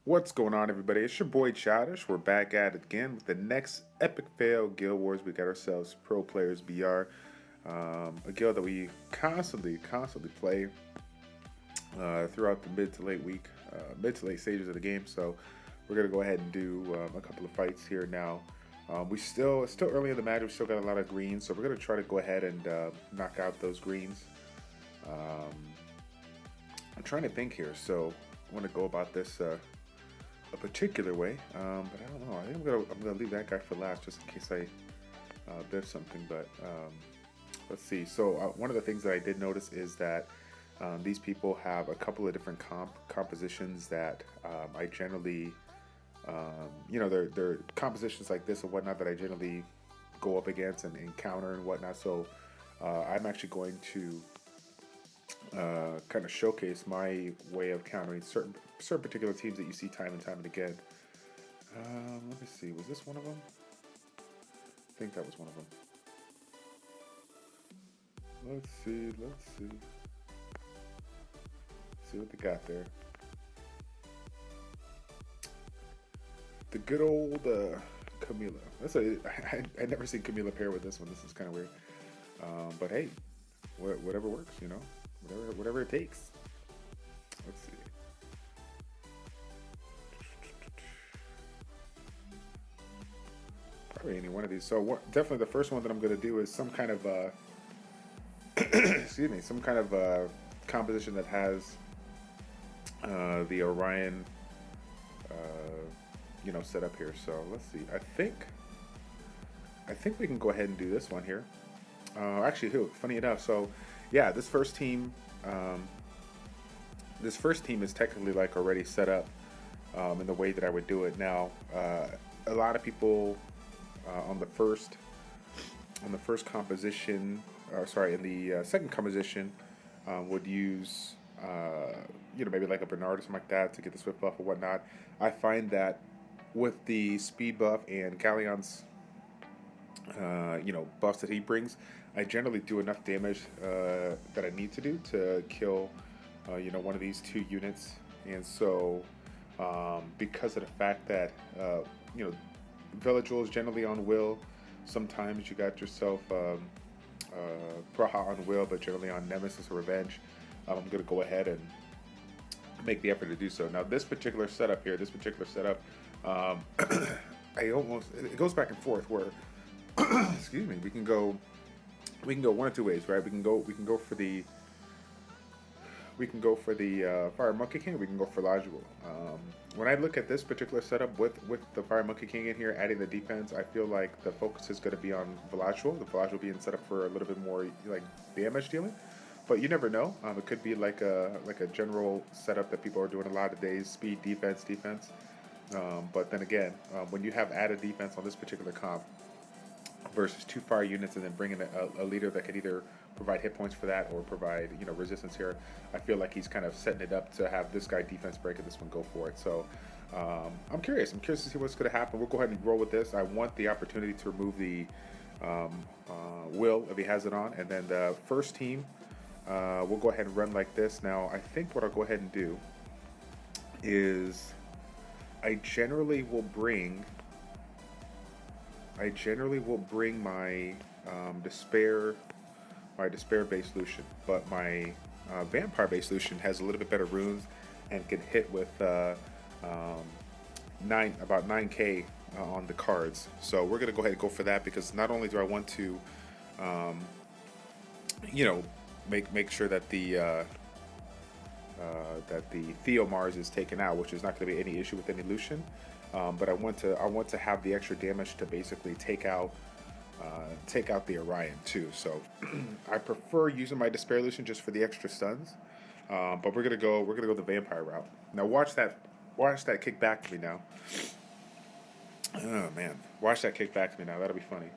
What's going on, everybody? It's your boy Childish. We're back at it again with the next epic fail guild wars. We got ourselves ProPlayersBR, a guild that we constantly play throughout the mid to late stages of the game. So we're gonna go ahead and do a couple of fights here now. It's still early in the match. We still got a lot of greens, so we're gonna try to go ahead and knock out those greens. I'm trying to think here, so I want to go about this a particular way, but I don't know. I think I'm gonna leave that guy for last just in case I biff something. But let's see. So one of the things that I did notice is that these people have a couple of different compositions that I generally, they're compositions like this and whatnot that I generally go up against and encounter and whatnot. So I'm actually going to kind of showcase my way of countering certain particular teams that you see time and time and again. Let me see, was this one of them? I think that was one of them. Let's see what they got there. The good old Camila. I never seen Camila pair with this one. This is kind of weird. But hey, whatever works, whatever it takes. Let's see. Probably any one of these. So definitely the first one that I'm going to do is some kind of excuse me, some kind of composition that has the Orion set up here. So let's see. I think we can go ahead and do this one here. Actually, funny enough, so yeah, this first team is technically like already set up in the way that I would do it. Now, a lot of people on the first composition, in the second composition, would use maybe like a Bernard or something like that to get the Swift buff or whatnot. I find that with the speed buff and Galleon's buffs that he brings, I generally do enough damage that I need to do to kill one of these two units. And so because of the fact that Villagel is generally on will, sometimes you got yourself Praha on will, but generally on Nemesis or Revenge, I'm gonna go ahead and make the effort to do so. Now this particular setup here, it goes back and forth where excuse me, we can go one of two ways, right? We can go for the Fire Monkey King, or we can go for Lajul. When I look at this particular setup with the Fire Monkey King in here, adding the defense, I feel like the focus is going to be on Velashul. The Velashul being set up for a little bit more like damage dealing, but you never know. It could be like a general setup that people are doing a lot of days: speed, defense. But then again, when you have added defense on this particular comp versus two fire units, and then bringing a leader that could either provide hit points for that or provide resistance here, I feel like he's kind of setting it up to have this guy defense break and this one go for it. So I'm curious to see what's going to happen. We'll go ahead and roll with this. I want the opportunity to remove the Will if he has it on, and then the first team we'll go ahead and run like this. Now I think what I'll go ahead and do is I generally will bring my despair based Lucian, but my vampire based Lucian has a little bit better runes and can hit with about 9k on the cards. So we're gonna go ahead and go for that, because not only do I want to make sure that the Theo Mars is taken out, which is not going to be any issue with any Lucian. But I want to have the extra damage to basically take out the Orion too. So I prefer using my Despair Lucian just for the extra stuns. But we're gonna go the vampire route. Now watch that kick back to me now. Oh man, watch that kick back to me now. That'll be funny.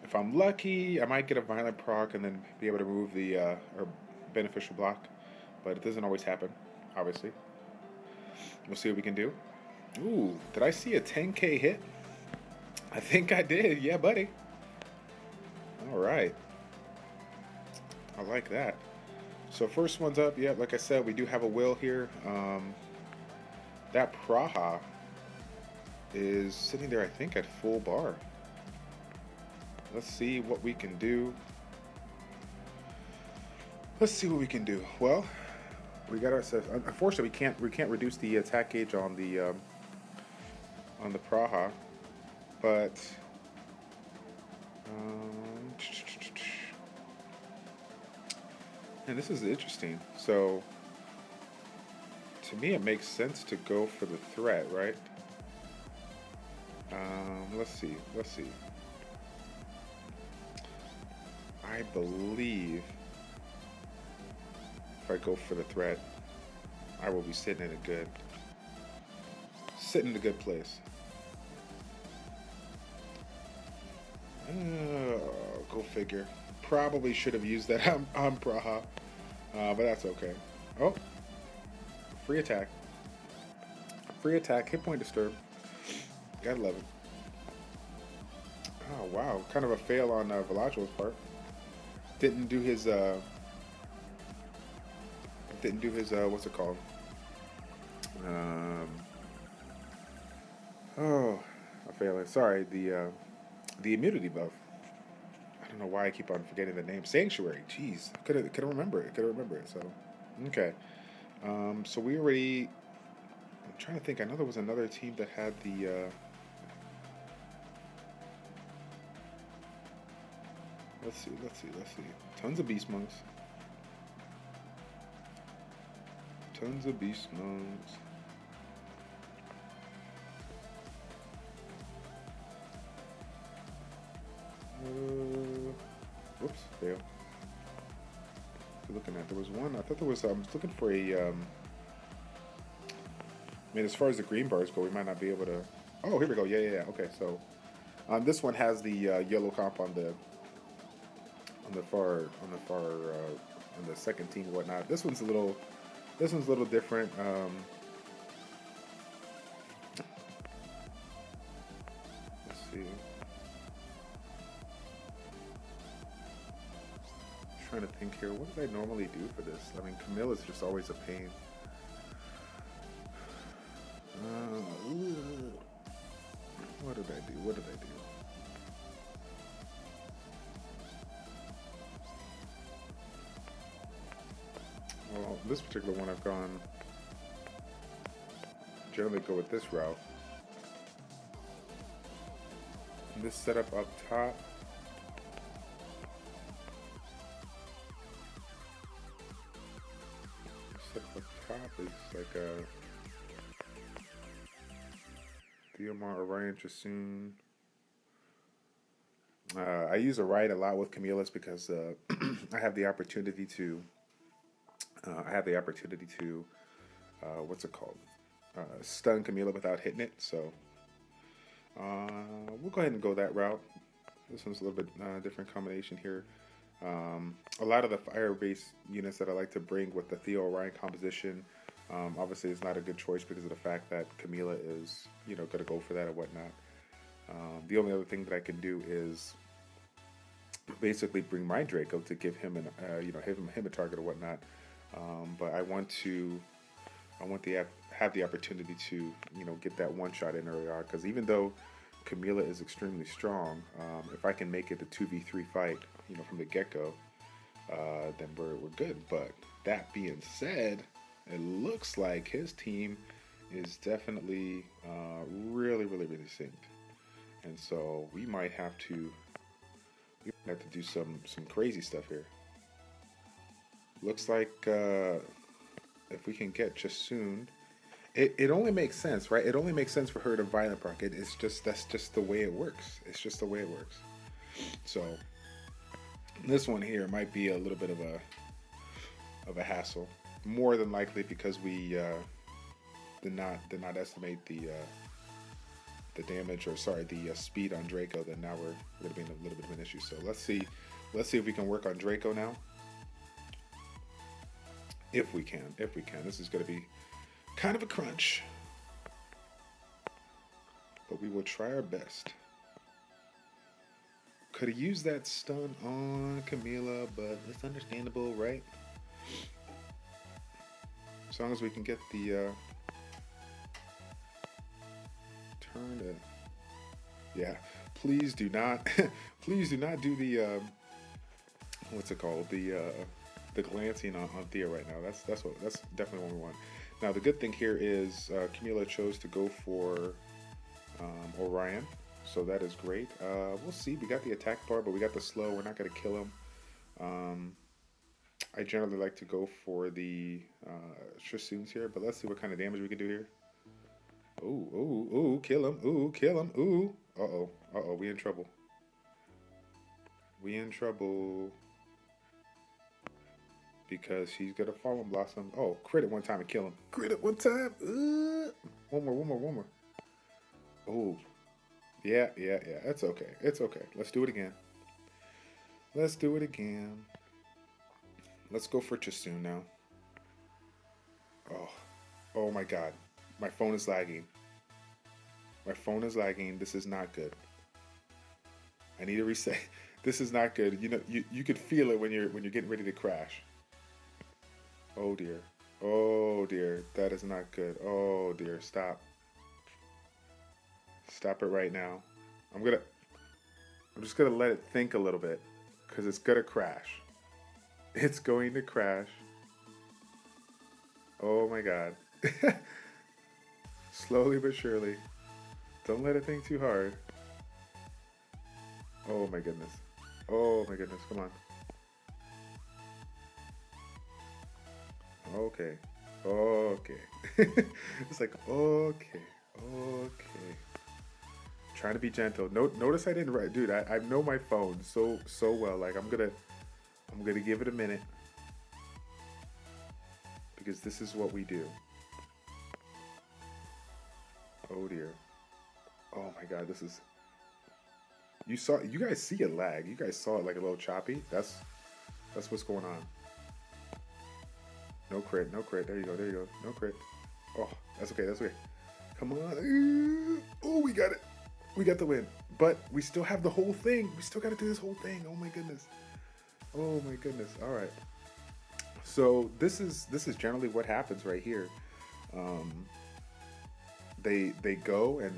If I'm lucky, I might get a violent proc and then be able to remove the or beneficial block. But it doesn't always happen, obviously. We'll see what we can do. Ooh, did I see a 10k hit? I think I did. Yeah, buddy. All right. I like that. So first one's up. Yeah, like I said, we do have a will here. That Praha is sitting there, I think, at full bar. Let's see what we can do. Let's see what we can do. Well, we got ourselves. Unfortunately, we can't reduce the attack gauge on the Praha, but and this is interesting. So to me, it makes sense to go for the threat, right? Let's see. Let's see. I believe if I go for the threat, I will be sitting in a good place. Go figure. Probably should have used that on Praha, but that's okay. Oh, free attack. Free attack, hit point disturb. Gotta love it. Oh wow, kind of a fail on Velajo's part. Didn't do his what's it called? Oh, I failed it. Sorry, the immunity buff. I don't know why I keep on forgetting the name. Sanctuary. Jeez, could remember it. So, okay. So we already. I'm trying to think. I know there was another team that had the. Let's see. Tons of beast monks. Whoops, fail. Looking at, there was one. I thought there was. I was looking for a. I mean, as far as the green bars go, we might not be able to. Oh, here we go. Yeah. Okay, so this one has the yellow comp on the on the second team and whatnot. This one's a little different. Let's see. I'm trying to think here. What did I normally do for this? I mean, Camille is just always a pain. What did I do? Well, this particular one I've gone, generally go with this route. And this setup up top. Setup up top is like a Diomar Orion Jasoon. I use a ride a lot with Camillus because I have the opportunity to. What's it called? Stun Camilla without hitting it. So we'll go ahead and go that route. This one's a little bit different combination here. A lot of the fire-based units that I like to bring with the Theo Orion composition, obviously it's not a good choice because of the fact that Camilla is, going to go for that and whatnot. The only other thing that I can do is basically bring my Draco to give him him a target or whatnot. But I want to have the opportunity to get that one shot in early on, because even though Camilla is extremely strong, if I can make it a 2v3 fight from the get-go, then we're good. But that being said, it looks like his team is definitely really synced, and so we might have to do some crazy stuff here. Looks like if we can get Jasoon, it only makes sense, right? It only makes sense for her to violent proc. That's just the way it works. It's just the way it works. So this one here might be a little bit of a hassle, more than likely because we did not estimate the damage, or sorry, the speed on Draco. Then now we're going to be in a little bit of an issue. So let's see if we can work on Draco now. If we can. This is going to be kind of a crunch, but we will try our best. Could have used that stun on Camilla, but it's understandable, right? As long as we can get the turn it. Yeah, please do not, please do not do the what's it called? The glancing on Thea right now. That's definitely what we want. Now the good thing here is Camila chose to go for Orion, so that is great. We'll see. We got the attack part, but we got the slow. We're not gonna kill him. I generally like to go for the Trisunes here, but let's see what kind of damage we can do here. Ooh, ooh, ooh, kill him. Ooh, kill him. Ooh. Uh-oh. Uh-oh, we in trouble. We in trouble. Because she's gonna Fallen Blossom. Oh, crit it one time and kill him. Crit it one time. One more, one more, one more. Oh. Yeah, yeah, yeah. It's okay. It's okay. Let's do it again. Let's do it again. Let's go for Chisoon now. Oh. Oh my god. My phone is lagging. My phone is lagging. This is not good. I need to reset. This is not good. You know, you could feel it when you're getting ready to crash. Oh dear. Oh dear. That is not good. Oh dear. Stop. Stop it right now. I'm just gonna let it think a little bit, because it's gonna crash. It's going to crash. Oh my god. Slowly but surely. Don't let it think too hard. Oh my goodness. Oh my goodness. Come on. Okay. Okay. It's like, okay. Okay. Trying to be gentle. Notice I didn't write. Dude, I know my phone so well. Like, I'm gonna give it a minute. Because this is what we do. Oh dear. Oh my god, this is... You guys see it lag. You guys saw it like a little choppy. That's what's going on. No crit, no crit. There you go, there you go. No crit. Oh, that's okay, that's okay. Come on. Oh, we got it. We got the win. But we still have the whole thing. We still got to do this whole thing. Oh my goodness. Oh my goodness. All right. So this is generally what happens right here. They go and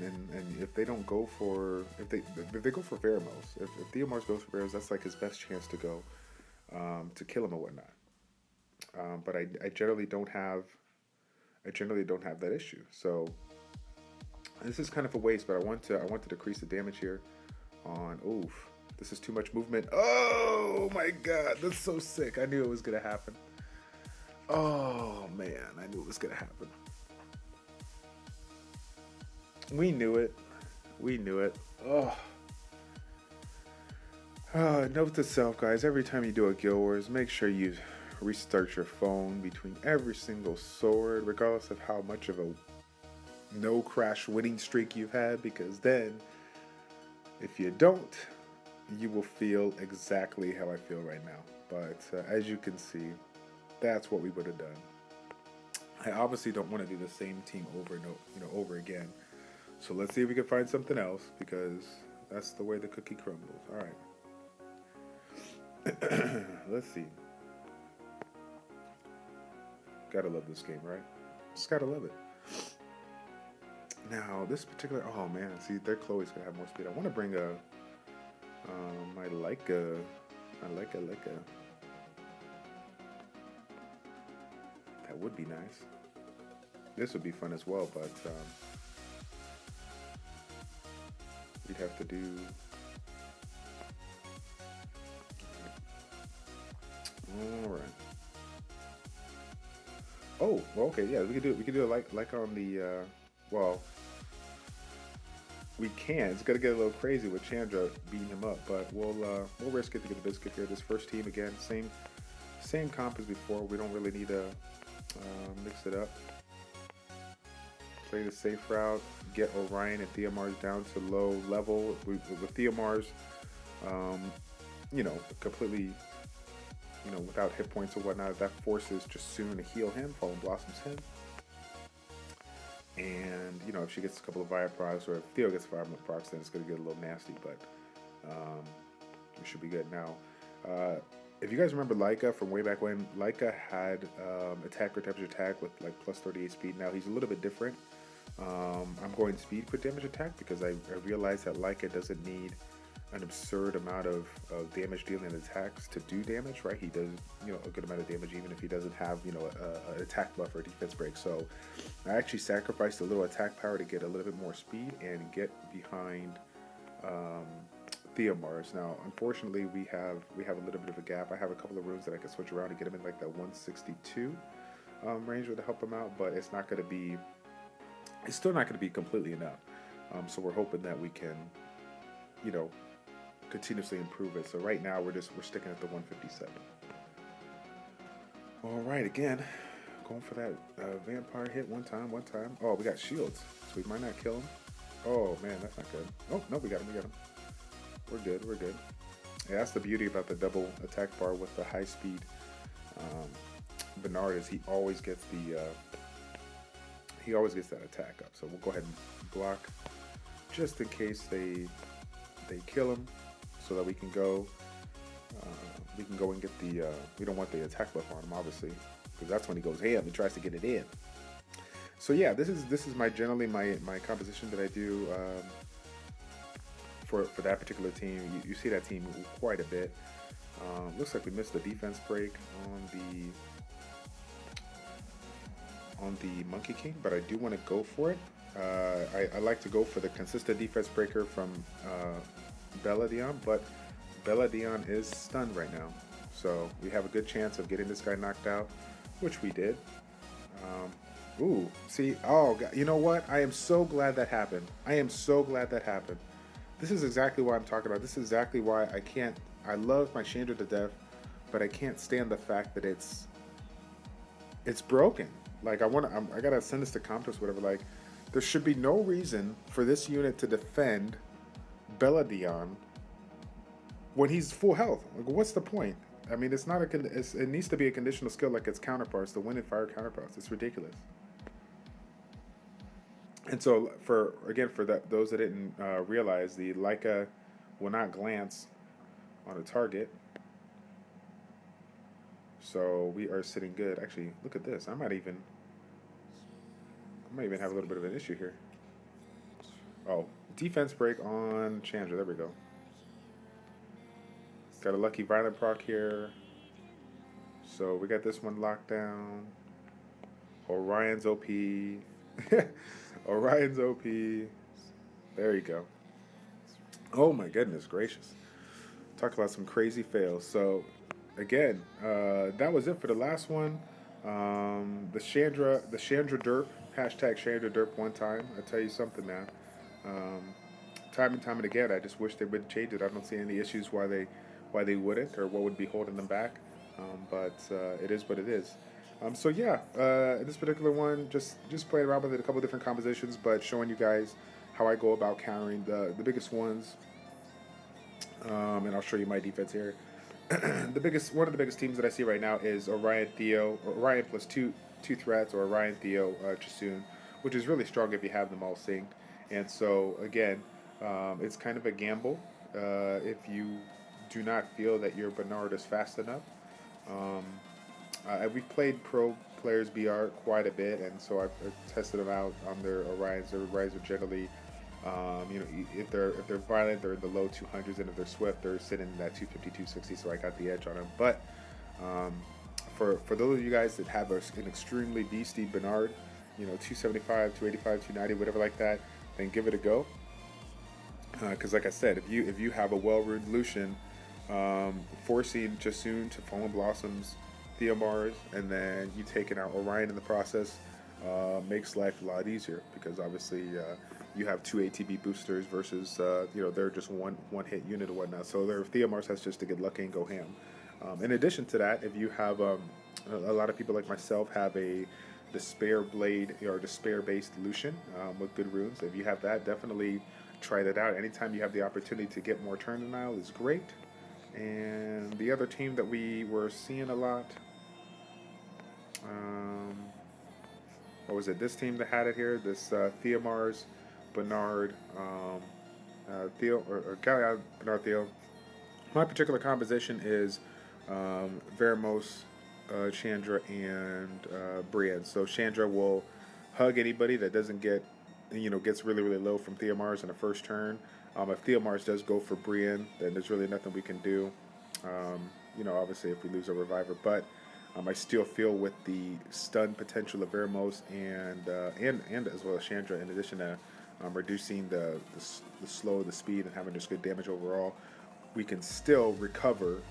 if they don't go for if they go for Veramos, if Theomars goes for Veramos, that's like his best chance to go to kill him or whatnot. But I generally don't have that issue. So this is kind of a waste, but I want to decrease the damage here on... Oof, this is too much movement. Oh my god, that's so sick. I knew it was gonna happen. Oh man, I knew it was gonna happen. We knew it. We knew it. Oh. Note to self, guys, every time you do a Guild Wars, make sure you restart your phone between every single sword, regardless of how much of a no crash winning streak you've had, because then if you don't, you will feel exactly how I feel right now. But as you can see, that's what we would have done. I obviously don't want to do the same team over and over again. So let's see if we can find something else, because that's the way the cookie crumbles. All right. Let's see. Gotta love this game, right? Just gotta love it. Now, this particular... Oh, man. See, their Chloe's gonna have more speed. I want to bring a... my Leica... That would be nice. This would be fun as well, but... we'd have to do... Alright. Oh, well, okay, yeah, we could do it like on the... well, we can. It's gonna get a little crazy with Chandra beating him up, but we'll risk it to get the biscuit here. This first team again, same comp as before. We don't really need to mix it up. Play the safe route. Get Orion and Theomars down to low level. With Theomars, completely, without hit points or whatnot. That forces just soon to heal him. Fallen Blossoms him. And, if she gets a couple of Fire Procs, or if Theo gets Fire Procs, then it's going to get a little nasty, but we should be good. Now, if you guys remember Leica from way back when, Leica had attack or temperature attack with like plus 38 speed. Now, he's a little bit different. I'm going speed crit damage attack because I realize that Leica doesn't need an absurd amount of damage dealing attacks to do damage, right? He does, a good amount of damage even if he doesn't have, an attack buff or defense break. So I actually sacrificed a little attack power to get a little bit more speed and get behind Theomars. Now, unfortunately, we have a little bit of a gap. I have a couple of runes that I can switch around to get him in like that 162 range to help him out, but it's still not going to be completely enough. So we're hoping that we can, continuously improve it. So right now we're sticking at the 157. All right, again, going for that vampire hit one time. Oh, we got shields, so we might not kill him. Oh man, that's not good. Oh no, we got him. We're good. Yeah, that's the beauty about the double attack bar with the high speed Bernard is he always gets that attack up. So we'll go ahead and block just in case they kill him, so that we can go and get the we don't want the attack buff on him, obviously, because that's when he goes ham and tries to get it in. So yeah, this is generally my composition that I do for that particular team. You see that team quite a bit. Looks like we missed the defense break on the Monkey King, but I do want to go for it. I like to go for the consistent defense breaker from Beladion, but Beladion is stunned right now, so we have a good chance of getting this guy knocked out, which we did. Ooh, see, oh, God, you know what? I am so glad that happened. This is exactly what I'm talking about. This is exactly why I love my Chandra to death, but I can't stand the fact that it's broken. Like, I gotta send this to Comptos, whatever. Like, there should be no reason for this unit to defend Beladion when he's full health. Like, what's the point? I mean, it needs to be a conditional skill like its counterparts, the wind and fire counterparts. It's ridiculous. And so, those that didn't realize, the Leica will not glance on a target. So we are sitting good. Actually, look at this. I might even have a little bit of an issue here. Oh, defense break on Chandra. There we go. Got a lucky violent proc here. So we got this one locked down. Orion's OP. Orion's OP. There you go. Oh my goodness gracious. Talk about some crazy fails. So again, that was it for the last one. The Chandra derp, hashtag Chandra derp one time. I tell you something now. Time and again, I just wish they would change it. I don't see any issues why they wouldn't, or what would be holding them back. But it is what it is. So yeah, in this particular one, just playing around with it, a couple different compositions, but showing you guys how I go about countering the biggest ones. And I'll show you my defense here. One of the biggest teams that I see right now is Orion Theo, or Orion plus two threats, or Orion Theo Chasun, which is really strong if you have them all synced. And so again, it's kind of a gamble if you do not feel that your Bernard is fast enough. We've played ProPlayersBR quite a bit, and so I've tested them out on their Orions. Their Orions are generally, if they're violent, they're in the low 200s, and if they're swift, they're sitting in that 250, 260. So I got the edge on them. But for those of you guys that have an extremely beastie Bernard, 275, 285, 290, whatever like that, then give it a go. Because like I said, if you have a well-runed Lucian, forcing Chasun to Fallen Blossoms, Theomars, and then you taking out Orion in the process, makes life a lot easier, because obviously you have two ATB boosters versus they're just one hit unit or whatnot. So their Theomars has just to get lucky and go ham. In addition to that, if you have a lot of people like myself have a Despair Blade or Despair based Lucian with good runes, if you have that, definitely try that out. Anytime you have the opportunity to get more turn denial is great. And the other team that we were seeing a lot, what was it? This team that had it here, this Theomars, Bernard, Theo, or Bernard Theo. My particular composition is Veramos, Chandra, and Brienne. So Chandra will hug anybody that doesn't get you know, gets really, really low from Theomars in the first turn. If Theomars does go for Brienne, then there's really nothing we can do. You know, obviously if we lose a Reviver, but I still feel with the stun potential of Veramos and as well as Chandra, in addition to reducing the slow, the speed, and having just good damage overall, we can still recover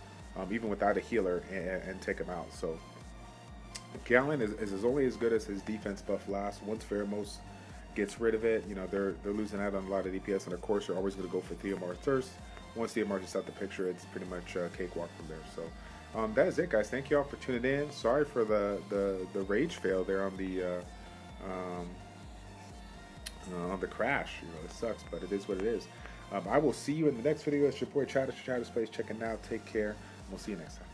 even without a healer and take him out. So Galen is only as good as his defense buff lasts. Once Veramos gets rid of it, you know, they're losing out on a lot of DPS, and of course they're always going to go for Theomars first. Once Theomars is out the picture, it's pretty much a cakewalk from there. So that is it, guys. Thank you all for tuning in. Sorry for the rage fail there on the crash. You know, it sucks, but it is what it is. I will see you in the next video. It's your boy ChildishPlays checking out. Take care. We'll see you next time.